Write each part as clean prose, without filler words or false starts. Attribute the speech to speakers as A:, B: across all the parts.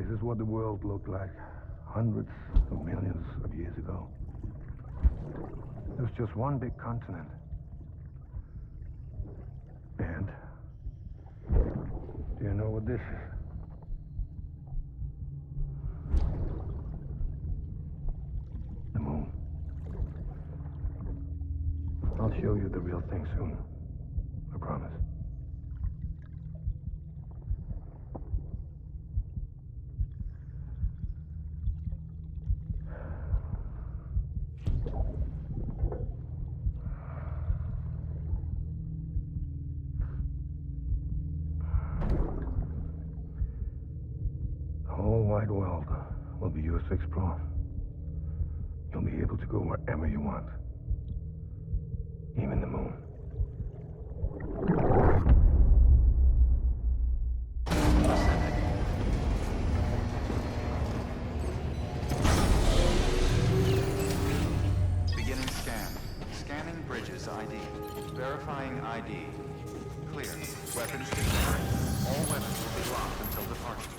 A: This is what the world looked like hundreds of millions of years ago. It was just one big continent. And do you know what this is? The moon. I'll show you the real thing soon. I promise. The whole wide world will be yours to explore. You'll be able to go wherever you want. Even the moon.
B: Beginning scan. Scanning bridges ID. Verifying ID. Clear. Weapons declared. All weapons will be locked until departure.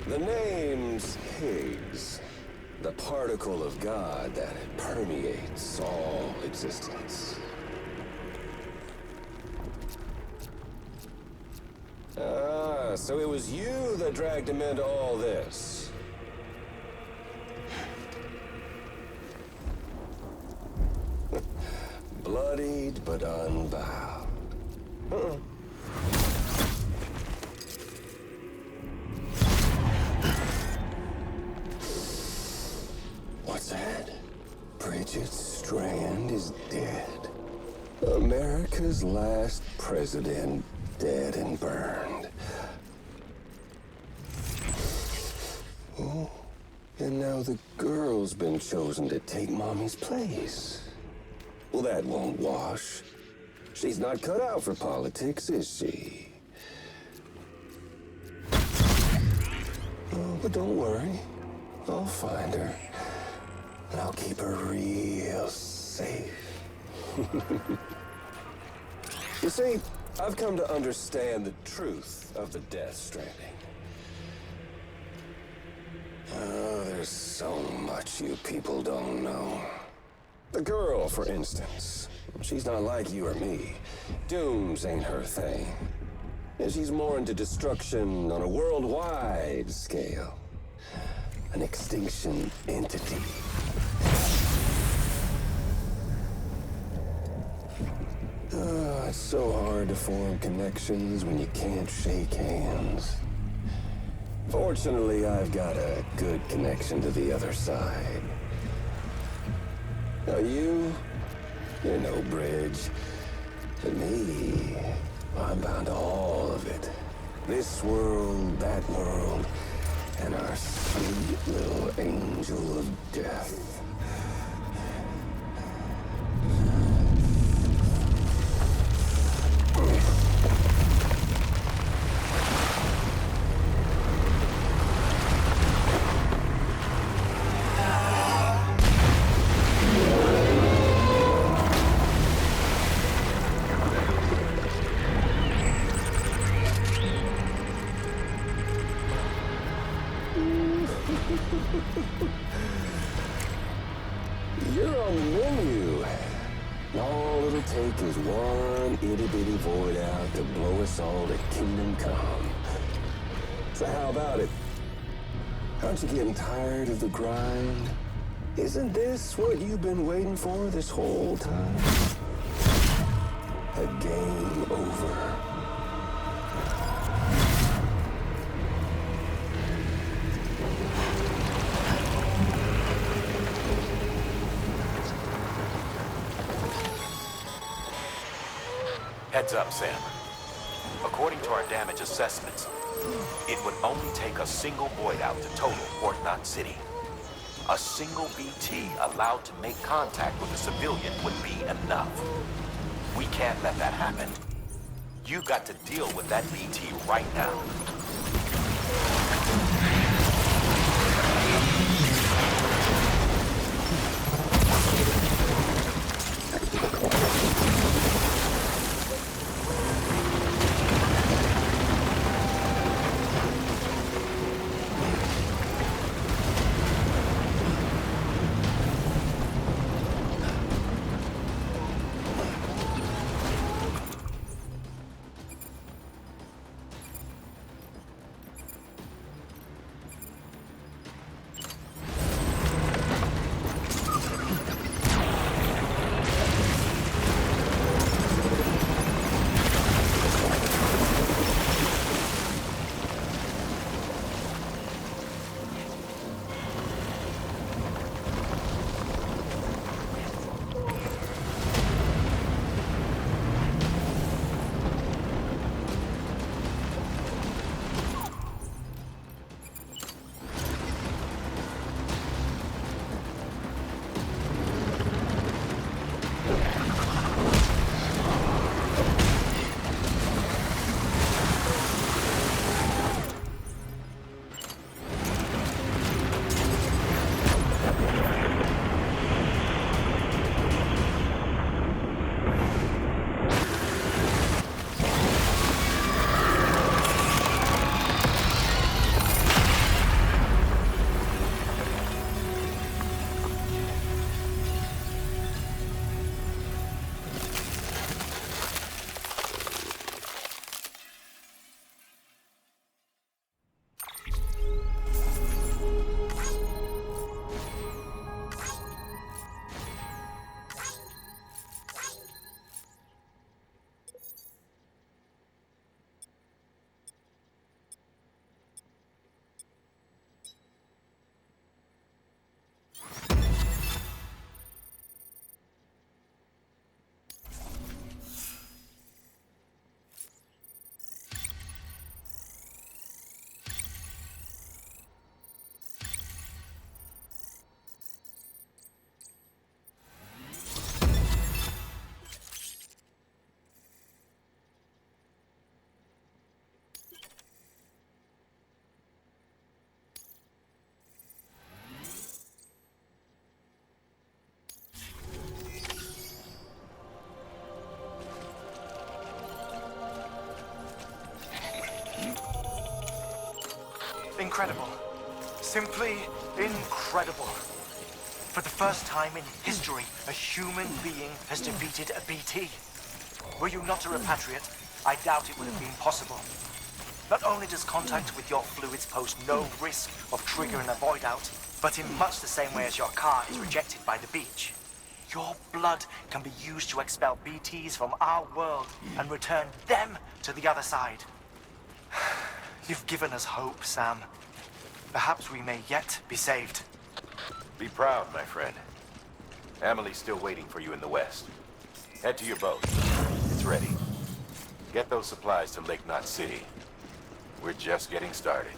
C: The name's Higgs, the particle of God that permeates all existence. Ah, so it was you that dragged him into all this. Bloodied but unbound. What's that? Bridget Strand is dead. America's last president dead and burned. Oh, and now the girl's been chosen to take Mommy's place. Well, that won't wash. She's not cut out for politics, is she? Oh, but don't worry. I'll find her. And I'll keep her real safe. You see, I've come to understand the truth of the Death Stranding. Oh, there's so much you people don't know. The girl, for instance, she's not like you or me. Dooms ain't her thing. And she's more into destruction on a worldwide scale. An extinction entity. Oh, it's so hard to form connections when you can't shake hands. Fortunately, I've got a good connection to the other side. Now you're no bridge. But me, I'm bound to all of it. This world, that world, and our sweet little angel of death. You're on the menu. All it'll take is one itty-bitty void out to blow us all to kingdom come. So how about it? Aren't you getting tired of the grind? Isn't this what you've been waiting for this whole time? A game over.
D: Heads up, Sam. According to our damage assessments, it would only take a single void out to total Port Knot City. A single BT allowed to make contact with a civilian would be enough. We can't let that happen. You got to deal with that BT right now.
E: Incredible. Simply incredible. For the first time in history, a human being has defeated a BT. Were you not a repatriate, I doubt it would have been possible. Not only does contact with your fluids pose no risk of triggering a void out, but in much the same way as your car is rejected by the beach. Your blood can be used to expel BTs from our world and return them to the other side. You've given us hope, Sam. Perhaps we may yet be saved.
D: Be proud, my friend. Amelie's still waiting for you in the west. Head to your boat. It's ready. Get those supplies to Lake Knot City. We're just getting started.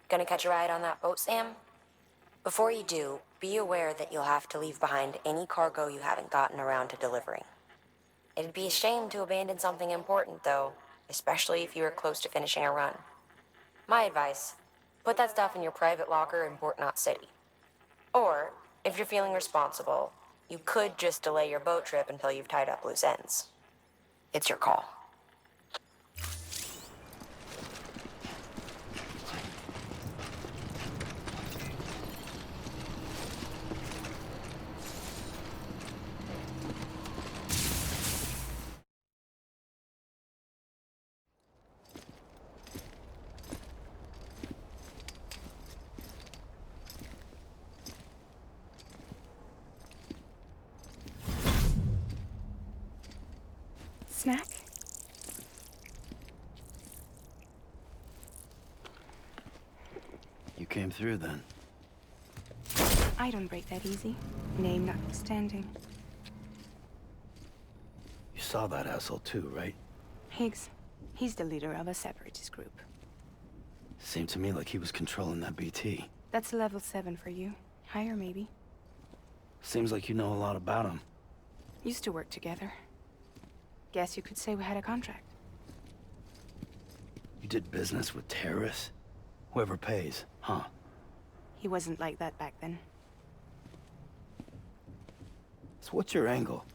F: Gonna catch a ride on that boat, Sam? Before you do, be aware that you'll have to leave behind any cargo you haven't gotten around to delivering. It'd be a shame to abandon something important, though, especially if you were close to finishing a run. My advice, put that stuff in your private locker in Port Knot City. Or, if you're feeling responsible, You could just delay your boat trip until you've tied up loose ends. It's your call.
G: Snack?
H: You came through then.
G: I don't break that easy. Name notwithstanding.
H: You saw that asshole too, right?
G: Higgs. He's the leader of a separatist group.
H: Seemed to me like he was controlling that BT.
G: That's level 7 for you. Higher, maybe.
H: Seems like you know a lot about him.
G: Used to work together. Guess you could say we had a contract.
H: You did business with terrorists? Whoever pays, huh?
G: He wasn't like that back then.
H: So what's your angle?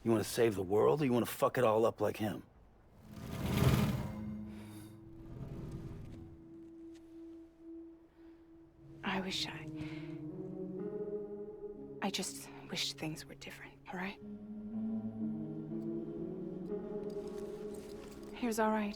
H: You want to save the world, or you want to fuck it all up like him?
G: I just wish things were different, all right? Here's all right.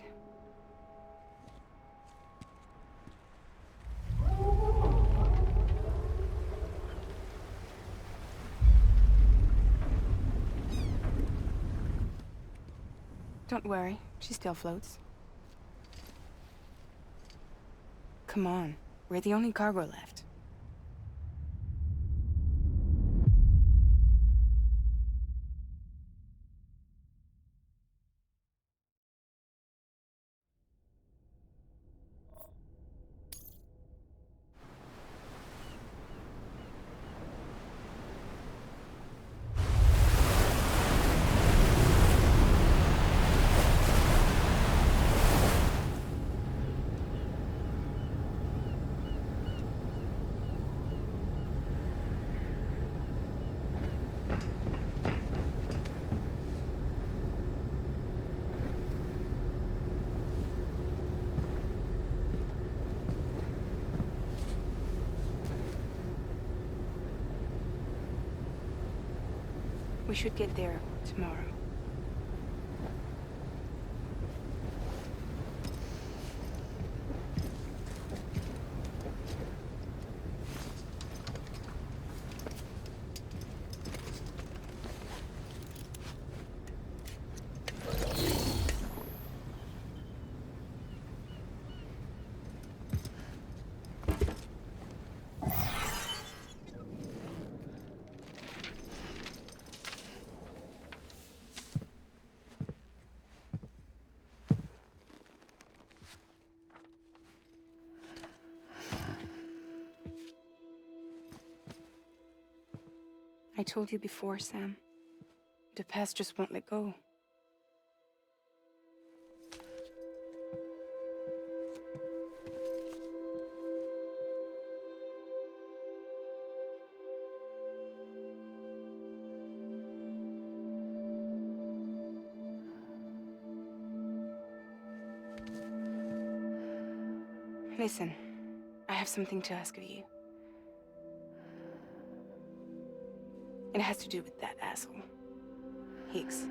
G: Don't worry, she still floats. Come on, we're the only cargo left. We should get there tomorrow. I told you before, Sam. The past just won't let go. Listen, I have something to ask of you. It has to do with that asshole, Higgs.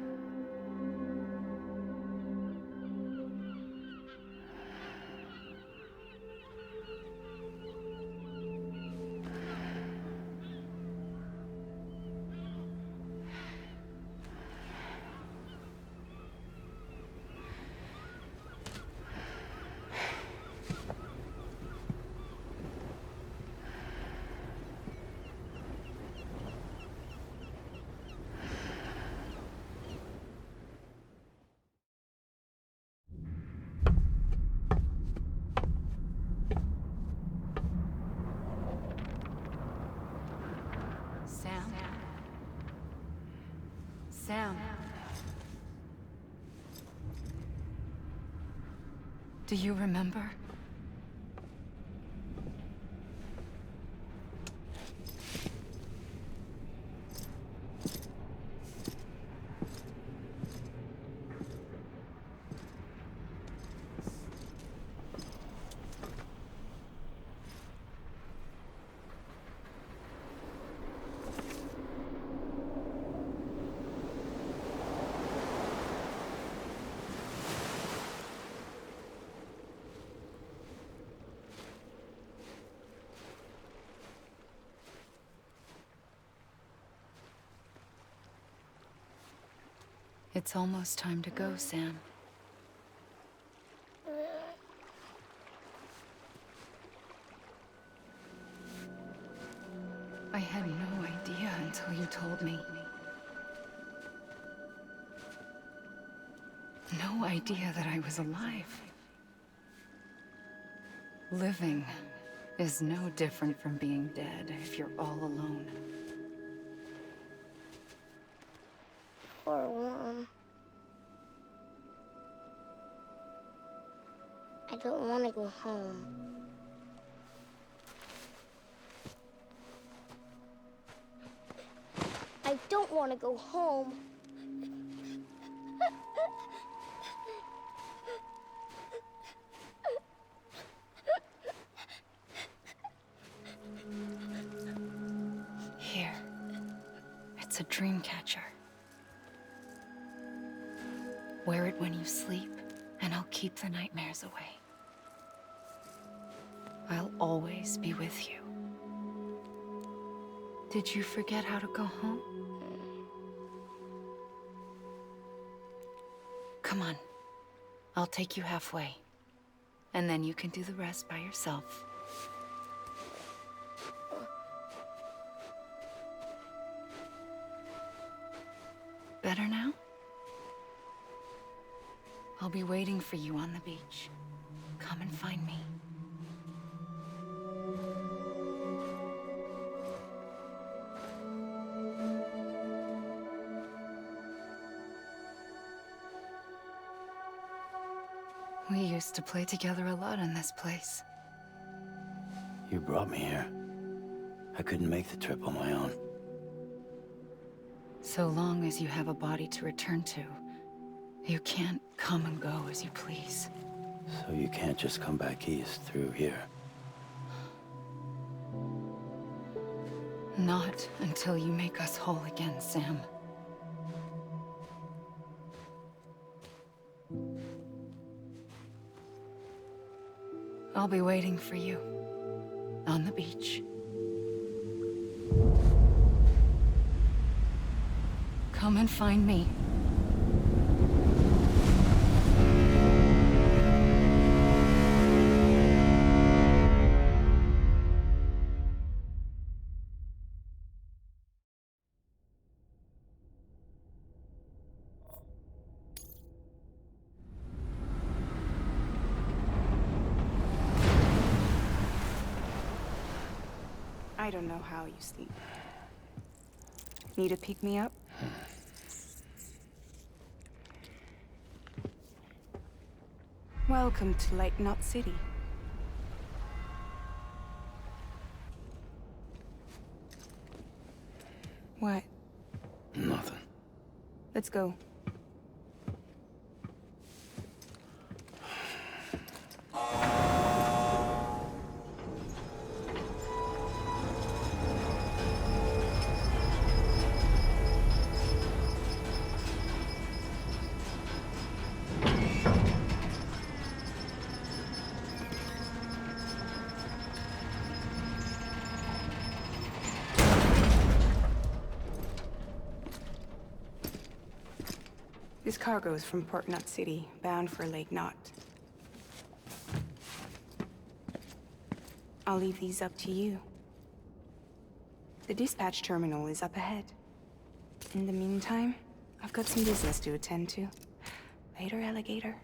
I: Sam. Do you remember? It's almost time to go, Sam. I had no idea until you told me. No idea that I was alive. Living is no different from being dead if you're all alone.
J: Poor Mom. I don't want to go home. I don't want to go home.
I: Here. It's a dream catcher. Wear it when you sleep, and I'll keep the nightmares away. I'll always be with you. Did you forget how to go home? Come on. I'll take you halfway. And then you can do the rest by yourself. Better now? I'll be waiting for you on the beach. Come and find me. We used to play together a lot in this place.
H: You brought me here. I couldn't make the trip on my own.
I: So long as you have a body to return to, you can't come and go as you please.
H: So you can't just come back east through here?
I: Not until you make us whole again, Sam. I'll be waiting for you on the beach. Come and find me.
G: I don't know how you sleep. Need a pick-me-up? Welcome to Lake Knot City. What?
H: Nothing.
G: Let's go. This cargo is from Port Knot City, bound for Lake Knot. I'll leave these up to you. The dispatch terminal is up ahead. In the meantime, I've got some business to attend to. Later, alligator.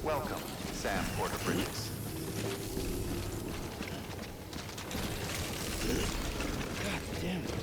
B: Welcome, Sam Porter Bridges.
H: God damn it.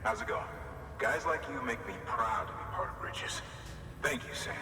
A: How's it going? Guys like you make me proud to be part of Bridges. Thank you, Sam.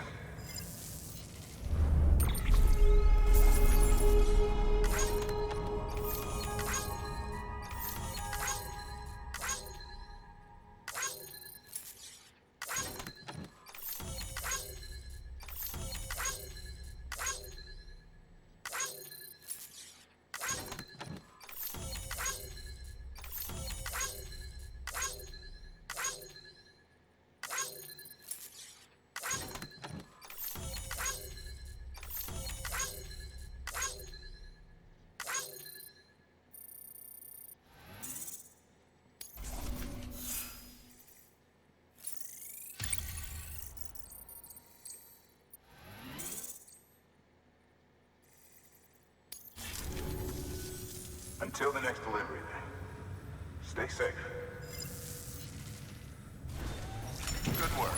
A: Until the next delivery, then. Stay safe.
B: Good work.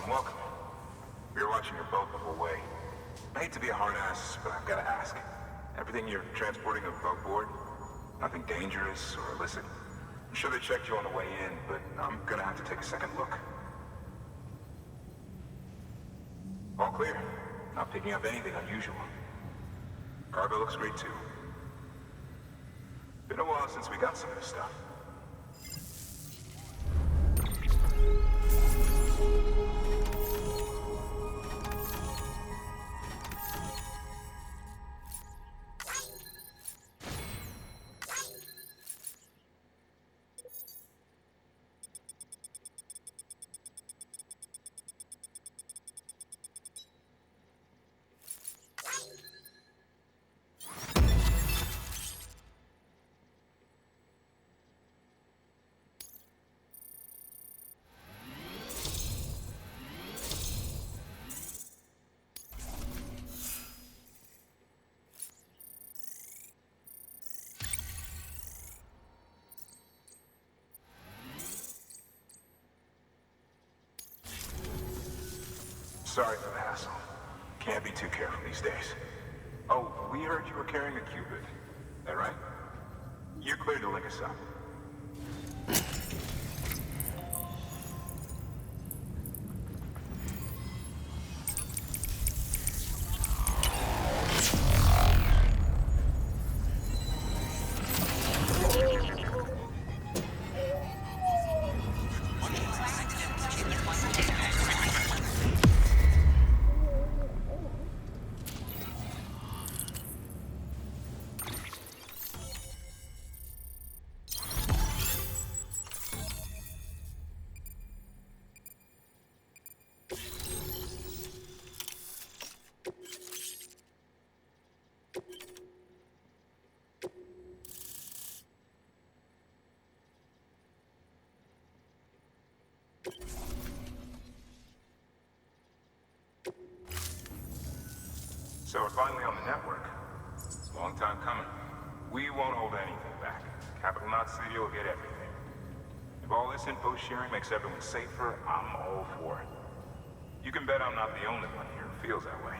A: Welcome. We were watching your boat the whole way. I hate to be a hard ass, but I've got to ask. Everything you're transporting above board? Nothing dangerous or illicit? I'm sure they checked you on the way in, but I'm gonna have to take a second look. All clear. Not picking up anything unusual. Cargo looks great too. Been a while since we got some of this stuff. Sorry for the hassle. Can't be too careful these days. Oh, we heard you were carrying a Cupid. That right? You're cleared to link us up. So we're finally on the network. It's a long time coming. We won't hold anything back. Capital Knot City will get everything. If all this info sharing makes everyone safer, I'm all for it. You can bet I'm not the only one here who feels that way.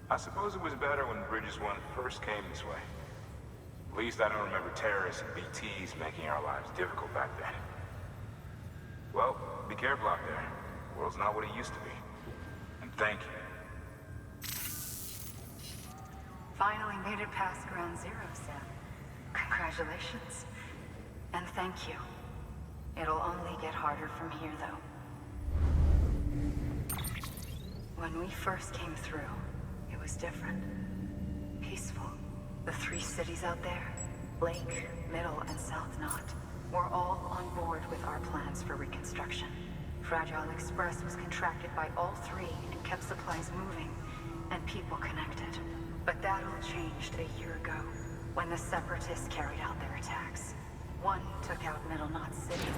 A: I suppose it was better when Bridges 1 first came this way. At least I don't remember terrorists and BTs making our lives difficult back then. Well, be careful out there. The world's not what it used to be. And thank you.
I: Finally made it past Ground Zero, Sam. Congratulations. And thank you. It'll only get harder from here, though. When we first came through, it was different. Peaceful. The 3 cities out there, Lake, Middle, and South Knot, were all on board with our plans for reconstruction. Fragile Express was contracted by all 3 and kept supplies moving and people connected. But that all changed a year ago, when the Separatists carried out their attacks. One took out Middle Knot City.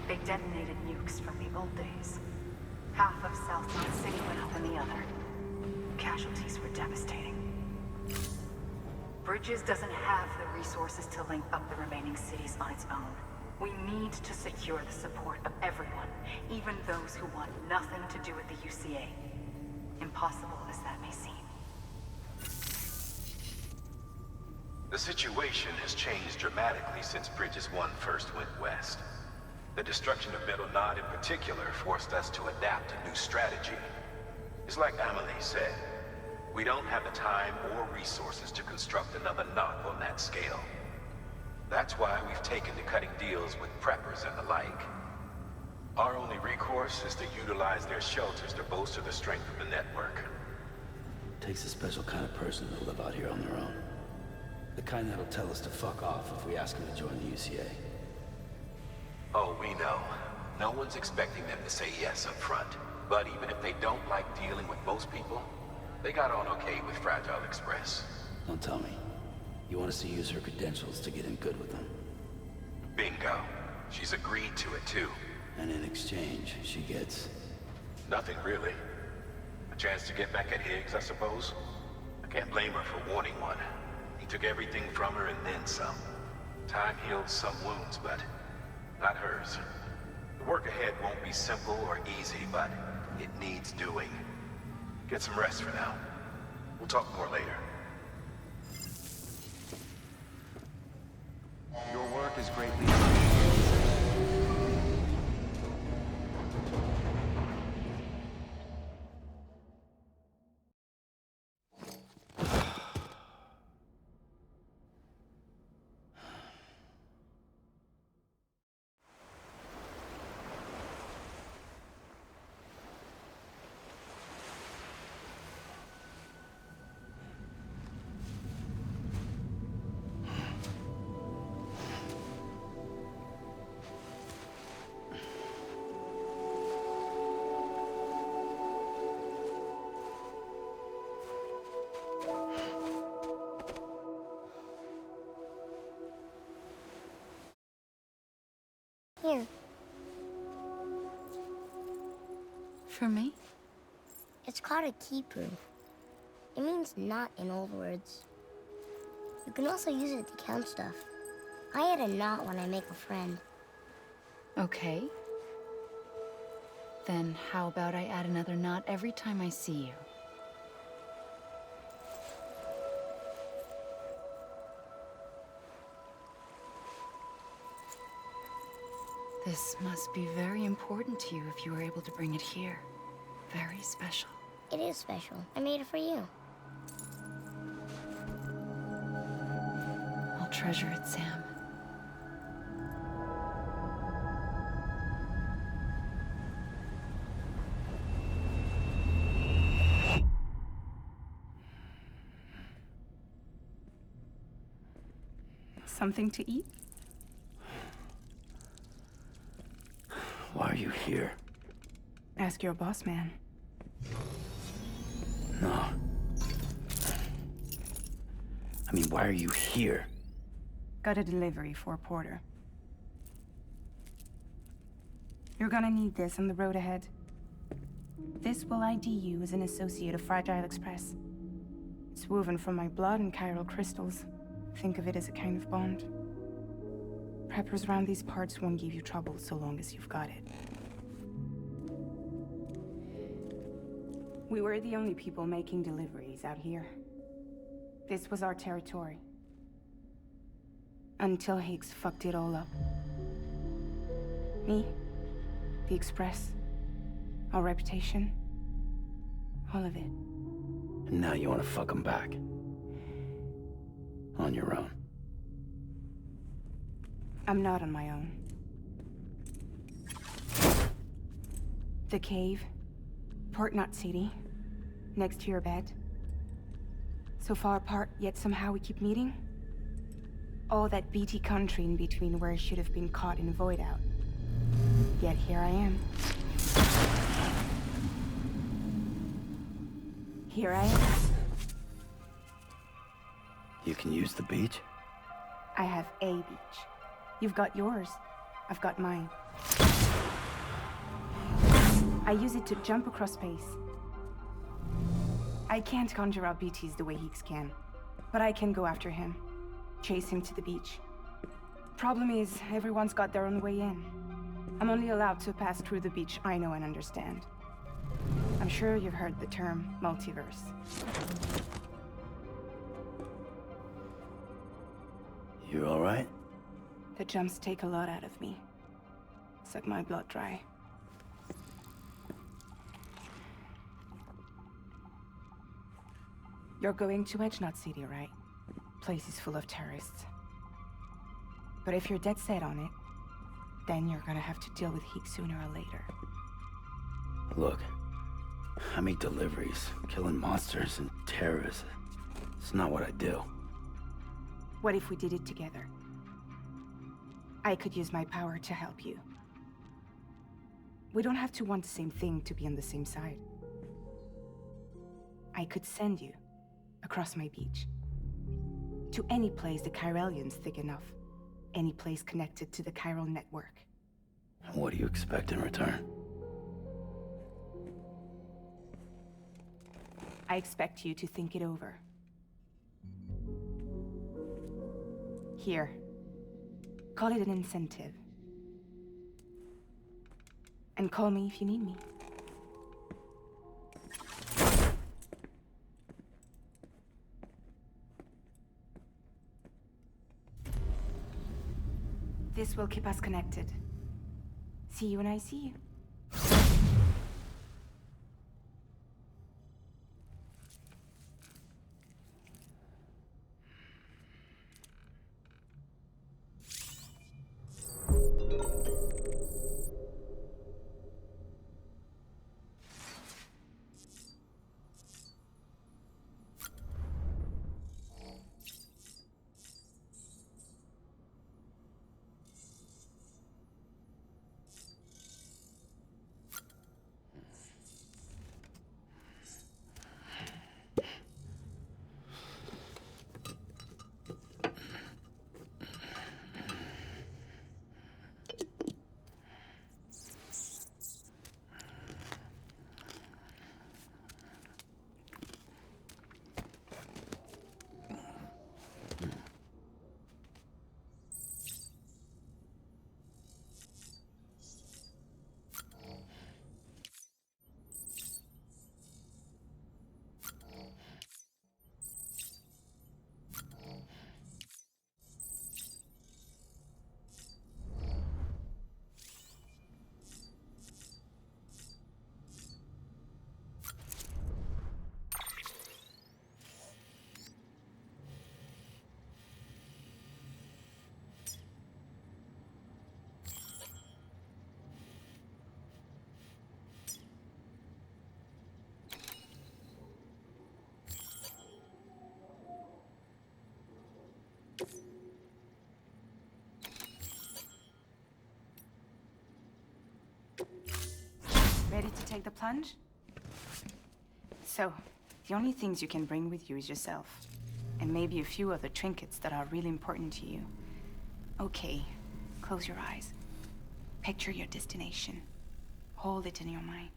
I: They detonated nukes from the old days. Half of South Knot City went up in the other. Casualties were devastating. Bridges doesn't have the resources to link up the remaining cities on its own. We need to secure the support of everyone, even those who want nothing to do with the UCA. Impossible as that may seem.
D: The situation has changed dramatically since Bridges 1 first went west. The destruction of Middle Knot in particular forced us to adapt a new strategy. It's like Amelie said, we don't have the time or resources to construct another knot on that scale. That's why we've taken to cutting deals with preppers and the like. Our only recourse is to utilize their shelters to bolster the strength of the network.
H: Takes a special kind of person to live out here on their own. The kind that'll tell us to fuck off if we ask them to join the UCA.
D: Oh, we know. No one's expecting them to say yes up front. But even if they don't like dealing with most people, they got on okay with Fragile Express.
H: Don't tell me. You want us to use her credentials to get in good with them?
D: Bingo. She's agreed to it too.
H: And in exchange, she gets...
D: Nothing really. A chance to get back at Higgs, I suppose? I can't blame her for wanting one. He took everything from her and then some. Time healed some wounds, but not hers. The work ahead won't be simple or easy, but it needs doing. Get some rest for now. We'll talk more later.
B: Your work is greatly appreciated.
K: for me?
J: It's called a keeper. It means knot in old words. You can also use it to count stuff. I add a knot when I make a friend.
K: Okay. Then how about I add another knot every time I see you? This must be very important to you if you were able to bring it here. Very special.
J: It is special. I made it for you.
K: I'll treasure it, Sam.
G: Something to eat?
H: Why are you here?
G: Ask your boss man.
H: No. I mean, why are you here?
G: Got a delivery for Porter. You're gonna need this on the road ahead. This will ID you as an associate of Fragile Express. It's woven from my blood and chiral crystals. Think of it as a kind of bond. Preppers around these parts won't give you trouble so long as you've got it. We were the only people making deliveries out here. This was our territory. Until Higgs fucked it all up. Me, the Express, our reputation, all of it.
H: And now you want to fuck him back. On your own.
G: I'm not on my own. The cave, Port Knot City, next to your bed. So far apart, yet somehow we keep meeting. All that BT country in between where I should have been caught in void out. Yet here I am. Here I am.
H: You can use the beach?
G: I have a beach. You've got yours. I've got mine. I use it to jump across space. I can't conjure up BTs the way Higgs can, but I can go after him, chase him to the beach. Problem is, everyone's got their own way in. I'm only allowed to pass through the beach I know and understand. I'm sure you've heard the term multiverse.
H: You all right?
G: The jumps take a lot out of me. Suck my blood dry. You're going to Edge Knot City, right? Place is full of terrorists. But if you're dead set on it, then you're gonna have to deal with Higgs sooner or later.
H: Look, I make deliveries, killing monsters and terrorists. It's not what I do.
G: What if we did it together? I could use my power to help you. We don't have to want the same thing to be on the same side. I could send you across my beach. To any place the Chiralian's thick enough. Any place connected to the chiral network.
H: What do you expect in return?
G: I expect you to think it over. Here. Call it an incentive. And call me if you need me. This will keep us connected. See you when I see you. Ready to take the plunge? So, the only things you can bring with you is yourself. And maybe a few other trinkets that are really important to you. Okay, close your eyes. Picture your destination. Hold it in your mind.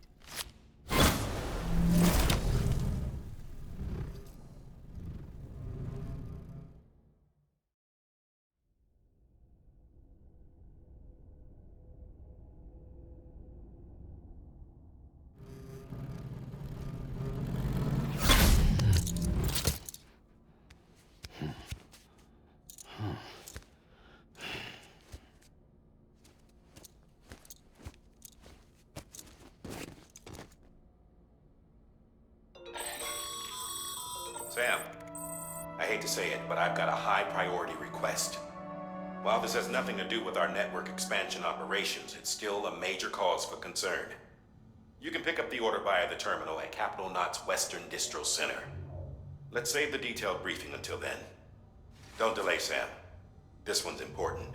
D: Sam, I hate to say it, but I've got a high priority request. While this has nothing to do with our network expansion operations, it's still a major cause for concern. You can pick up the order via the terminal at Capital Knot's Western Distro Center. Let's save the detailed briefing until then. Don't delay, Sam. This one's important.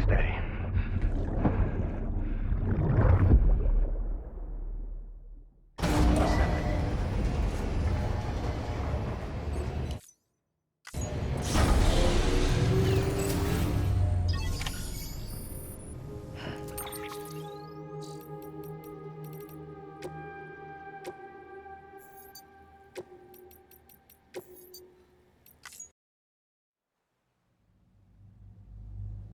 L: Steady.